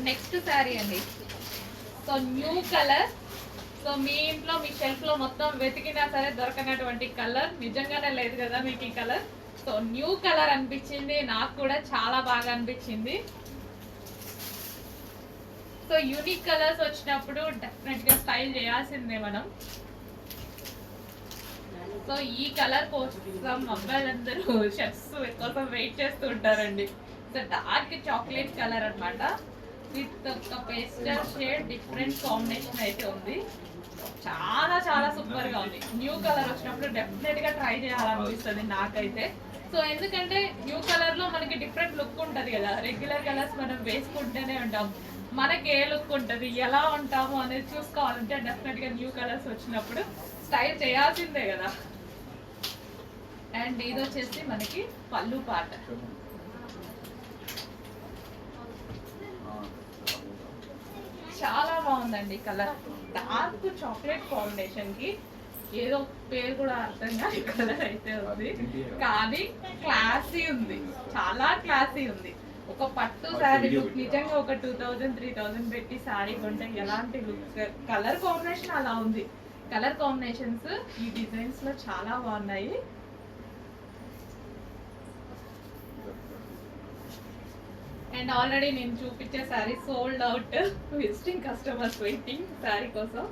Next sari అండి. So new colour. So మీ ఇంట్లో మీ shelf లో మొత్తం వెతికినా సరే దొరకనటువంటి కలర్. నిజంగానే లేదు కదా మీకు ఈ కలర్. సో న్యూ కలర్ అనిపించింది, నాకు కూడా చాలా బాగా అనిపించింది. సో యూనిక్ కలర్స్ వచ్చినప్పుడు డెఫినెట్ గా స్టైల్ చేయాల్సిందే మనం. సో ఈ కలర్ కోసం అబ్బాయిలందరూ షర్ట్స్ కోసం వెయిట్ చేస్తూ ఉంటారండి. సో డార్క్ చాక్లెట్ కలర్ అన్నమాట, విత్ ఒక పేస్టల్ షేడ్ డిఫరెంట్ కాంబినేషన్ అయితే ఉంది. చాలా చాలా సూపర్ గా ఉంది. న్యూ కలర్ వచ్చినప్పుడు డెఫినెట్ గా ట్రై చేయాలనిపిస్తుంది నాకైతే. సో ఎందుకంటే న్యూ కలర్ లో మనకి డిఫరెంట్ లుక్ ఉంటది కదా. రెగ్యులర్ కలర్స్ మనం వేసుకుంటూనే ఉంటాం, మనకి ఏ లుక్ ఉంటుంది, ఎలా ఉంటాము అనేది చూసుకోవాలంటే డెఫినెట్ గా న్యూ కలర్స్ వచ్చినప్పుడు స్టైల్ చేయాల్సిందే కదా. అండ్ ఇది వచ్చేసి మనకి పళ్ళు పాట. చాలా బాగుందండి కలర్. డార్క్ చాక్లెట్ కాంబినేషన్ కి ఏదో పేరు కూడా అర్థం కాని కలర్ అయితే ఉంది, కానీ క్లాసీ ఉంది, చాలా క్లాసీ ఉంది. ఒక పట్టు శారీ లుక్ నిజంగా ఒక 2000-3000 పెట్టి శారీ కొంటే ఎలాంటి లుక్. కలర్ కాంబినేషన్ అలా ఉంది. కలర్ కాంబినేషన్స్ ఈ డిజైన్స్ లో చాలా బాగున్నాయి. అండ్ ఆల్రెడీ నేను చూపించే sari sold out, visiting customers waiting sari కోసం.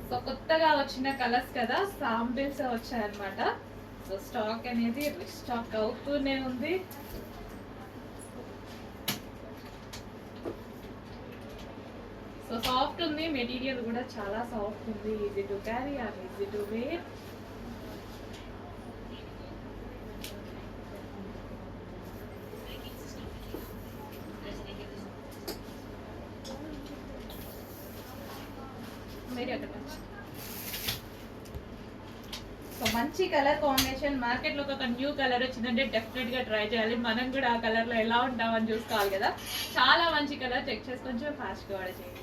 సో కొత్తగా వచ్చిన కలర్స్ కదా, శాంపిల్స్ వచ్చాయన్నమాట. సో స్టాక్ అనేది రీస్టాక్ అవుతూనే ఉంది. సో సాఫ్ట్ ఉంది, మెటీరియల్ కూడా చాలా సాఫ్ట్ ఉంది. Easy to carry and easy to wear. So మంచి కలర్ కాంబినేషన్. మార్కెట్లో ఒక న్యూ కలర్ వచ్చిందంటే డెఫినెట్ గా ట్రై చేయాలి. మనం కూడా ఆ కలర్ లో ఎలా ఉంటామని చూసుకోవాలి కదా. చాలా మంచి కలర్. చెక్ చేసి కొంచెం ఫాస్ట్ గా ఆర్డర్ చేయండి.